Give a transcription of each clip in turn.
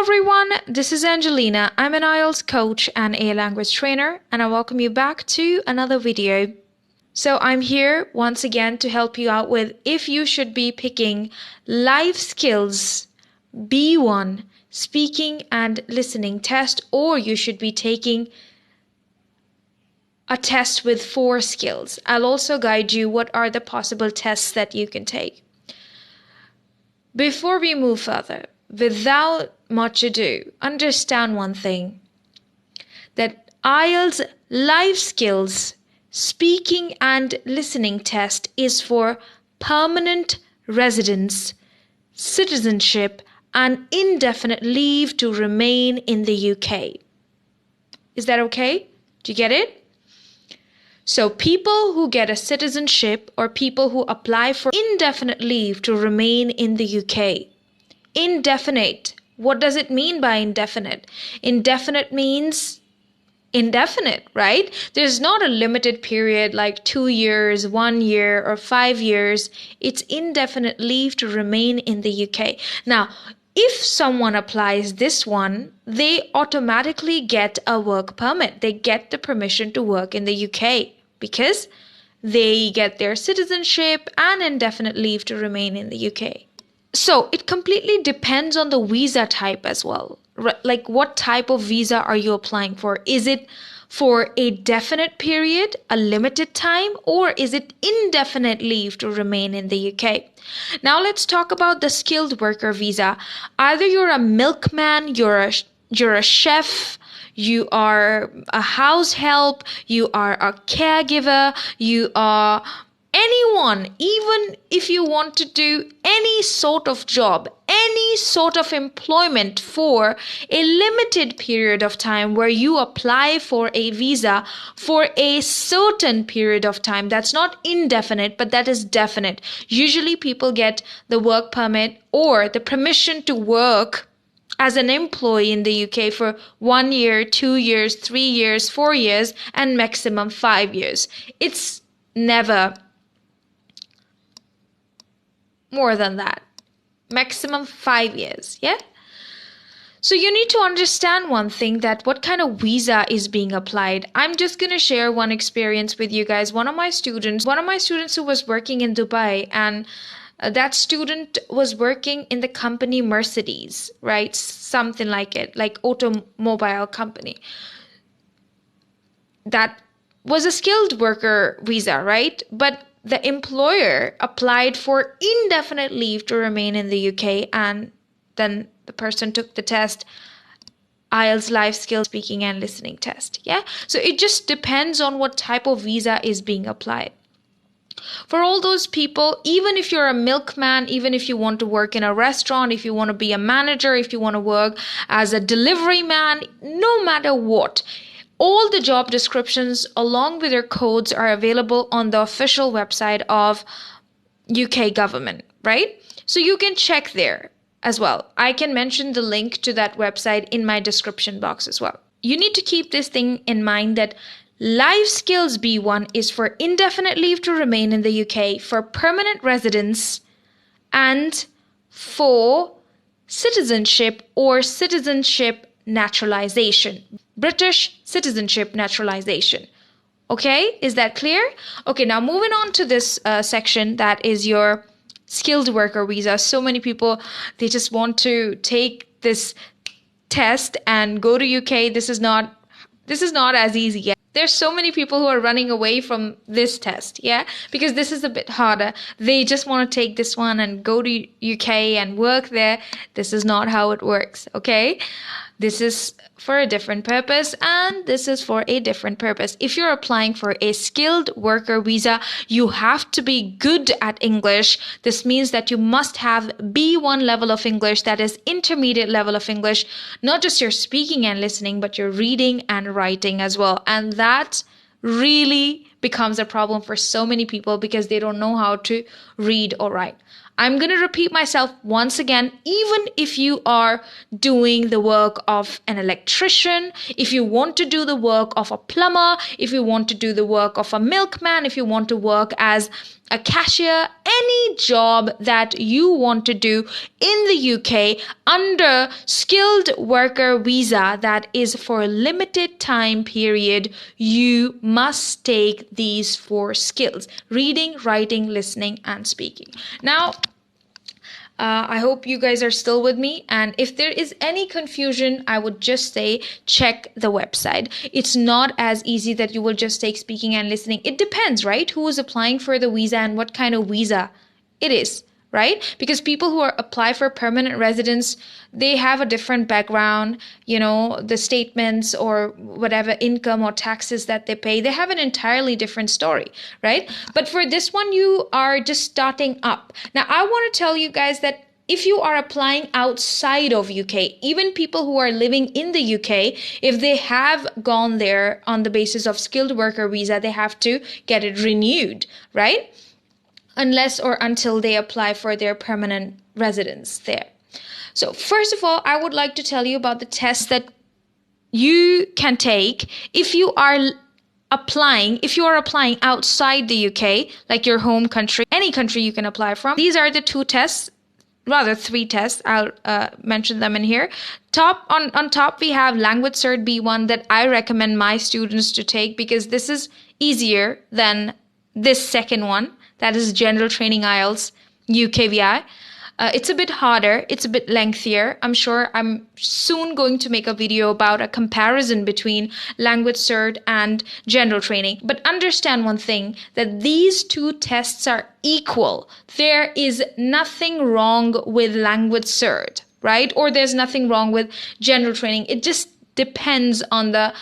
everyone, this is Angelina. I'm an IELTS coach and a language trainer, and I welcome you back to another video. So I'm here once again to help you out with if you should be picking life skills B1 speaking and listening test, or you should be taking a test with 4 skills. I'll also guide you what are the possible tests that you can take. Before we move further, without much ado, understand one thing, that IELTS life skills speaking and listening test is for permanent residence, citizenship, and indefinite leave to remain in the UK. Is that okay? Do you get it? So people who get a citizenship or people who apply for indefinite leave to remain in the UK. Indefinite. What does it mean by indefinite? Indefinite means indefinite, right? There's not a limited period like 2 years, 1 year, or 5 years. It's indefinite leave to remain in the UK. Now, if someone applies this one, they automatically get a work permit. They get the permission to work in the UK because they get their citizenship and indefinite leave to remain in the UK. So it completely depends on the visa type as well. Like what type of visa are you applying for? Is it for a definite period, a limited time, or is it indefinite leave to remain in the UK? Now let's talk about the skilled worker visa. Either you're a milkman, you're a chef, you are a house help, you are a caregiver, you are anyone, even if you want to do any sort of job, any sort of employment for a limited period of time where you apply for a visa for a certain period of time. That's not indefinite, but that is definite. Usually people get the work permit or the permission to work as an employee in the UK for 1 year, 2 years, 3 years, 4 years, and maximum 5 years. It's never more than that. Maximum 5 years, yeah? So you need to understand one thing, that what kind of visa is being applied. I'm just going to share one experience with you guys. One of my students who was working in Dubai, and that student was working in the company Mercedes, right? Something like it, like automobile company. That was a skilled worker visa, right? But the employer applied for indefinite leave to remain in the UK, and then the person took the test, IELTS life skills speaking and listening test. Yeah. So it just depends on what type of visa is being applied. For all those people, even if you're a milkman, even if you want to work in a restaurant, if you want to be a manager, if you want to work as a delivery man, no matter what, all the job descriptions along with their codes are available on the official website of UK government, right? So you can check there as well. I can mention the link to that website in my description box as well. You need to keep this thing in mind, that life skills B1 is for indefinite leave to remain in the UK, for permanent residence, and for citizenship or citizenship naturalization. British citizenship naturalization. Okay, is that clear? Okay, now moving on to this section, that is your skilled worker visa. So many people, they just want to take this test and go to UK. This is not as easy yet. There's so many people who are running away from this test, yeah? Because this is a bit harder. They just want to take this one and go to UK and work there. This is not how it works, okay? This is for a different purpose, and this is for a different purpose. If you're applying for a skilled worker visa, you have to be good at English. This means that you must have B1 level of English, that is intermediate level of English, not just your speaking and listening, but your reading and writing as well. And that really becomes a problem for so many people because they don't know how to read or write. I'm going to repeat myself once again, even if you are doing the work of an electrician, if you want to do the work of a plumber, if you want to do the work of a milkman, if you want to work as a cashier, any job that you want to do in the UK under skilled worker visa that is for a limited time period, you must take these 4 skills: reading, writing, listening, and speaking. Now, I hope you guys are still with me. And if there is any confusion, I would just say check the website. It's not as easy that you will just take speaking and listening. It depends, right? Who is applying for the visa and what kind of visa it is, right? Because people who apply for permanent residence, they have a different background, the statements or whatever income or taxes that they pay, they have an entirely different story, right? But for this one, you are just starting up. Now, I want to tell you guys that if you are applying outside of UK, even people who are living in the UK, if they have gone there on the basis of skilled worker visa, they have to get it renewed, right? Unless or until they apply for their permanent residence there. So first of all, I would like to tell you about the test that you can take if you are applying outside the UK, like your home country, any country you can apply from. These are the 2 tests, rather 3 tests. I'll mention them in here. On top, we have Language Cert B1 that I recommend my students to take because this is easier than this second one. That is General Training IELTS UKVI. It's a bit harder. It's a bit lengthier. I'm sure I'm soon going to make a video about a comparison between Language Cert and General Training. But understand one thing, that these 2 tests are equal. There is nothing wrong with Language Cert, right? Or there's nothing wrong with General Training. It just depends on the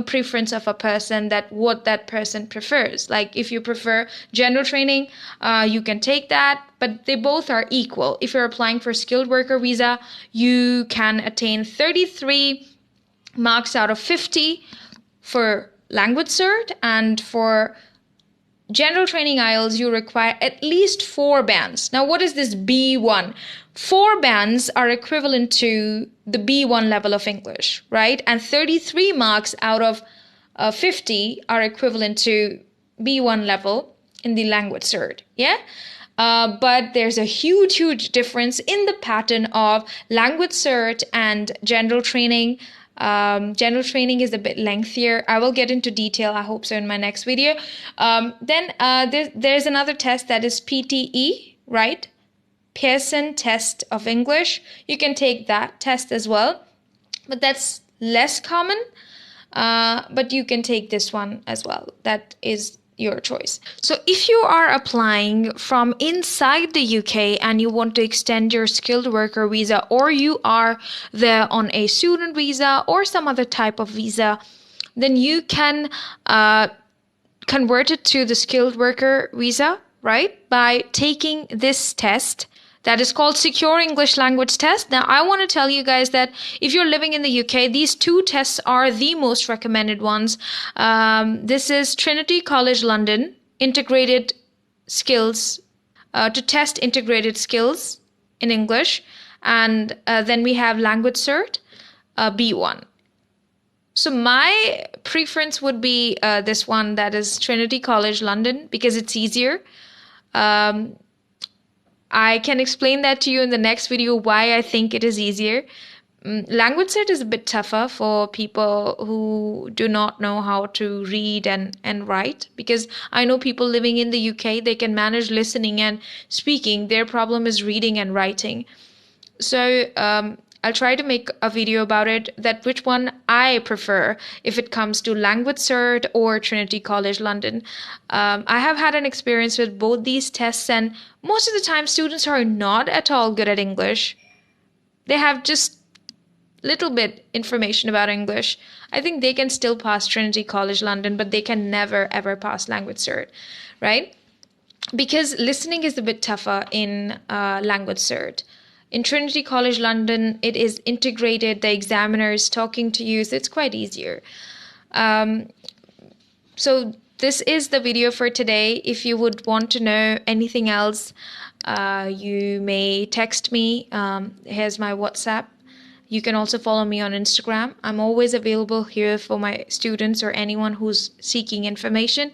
preference of a person, that what that person prefers. Like if you prefer General Training, you can take that, but they both are equal. If you're applying for skilled worker visa, you can attain 33 marks out of 50 for Language Cert, and for General Training IELTS, you require at least 4 bands. Now, what is this B1? 4 bands are equivalent to the B1 level of English, right? And 33 marks out of 50 are equivalent to B1 level in the Language Cert, yeah? But there's a huge difference in the pattern of Language Cert and General Training. General Training is a bit lengthier. I will get into detail, I hope so, in my next video. Then there's another test that is PTE, right? Pearson Test of English. You can take that test as well, but that's less common. But you can take this one as well. That is your choice. So if you are applying from inside the UK and you want to extend your skilled worker visa, or you are there on a student visa or some other type of visa, then you can convert it to the skilled worker visa, right? By taking this test that is called Secure English Language Test. Now, I want to tell you guys that if you're living in the UK, these 2 tests are the most recommended ones. This is Trinity College London, integrated skills, to test integrated skills in English. And then we have Language Cert, B1. So my preference would be this one, that is Trinity College London, because it's easier. I can explain that to you in the next video, why I think it is easier. Language Cert is a bit tougher for people who do not know how to read and write, because I know people living in the UK, they can manage listening and speaking. Their problem is reading and writing. So I'll try to make a video about it, that which one I prefer if it comes to Language Cert or Trinity College London. I have had an experience with both these tests, and most of the time students are not at all good at English. They have just little bit information about English. I think they can still pass Trinity College London, but they can never ever pass Language Cert, right? Because listening is a bit tougher in Language Cert. In Trinity College London, it is integrated, the examiner is talking to you, so it's quite easier. So this is the video for today. If you would want to know anything else, you may text me. Here's my WhatsApp. You can also follow me on Instagram. I'm always available here for my students or anyone who's seeking information.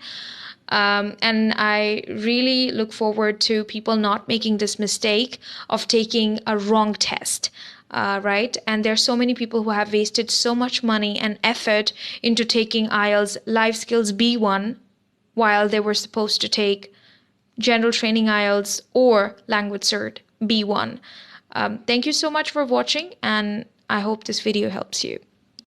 And I really look forward to people not making this mistake of taking a wrong test. Right? And there's so many people who have wasted so much money and effort into taking IELTS Life Skills B1 while they were supposed to take General Training IELTS or Language Cert B1. Thank you so much for watching, and I hope this video helps you.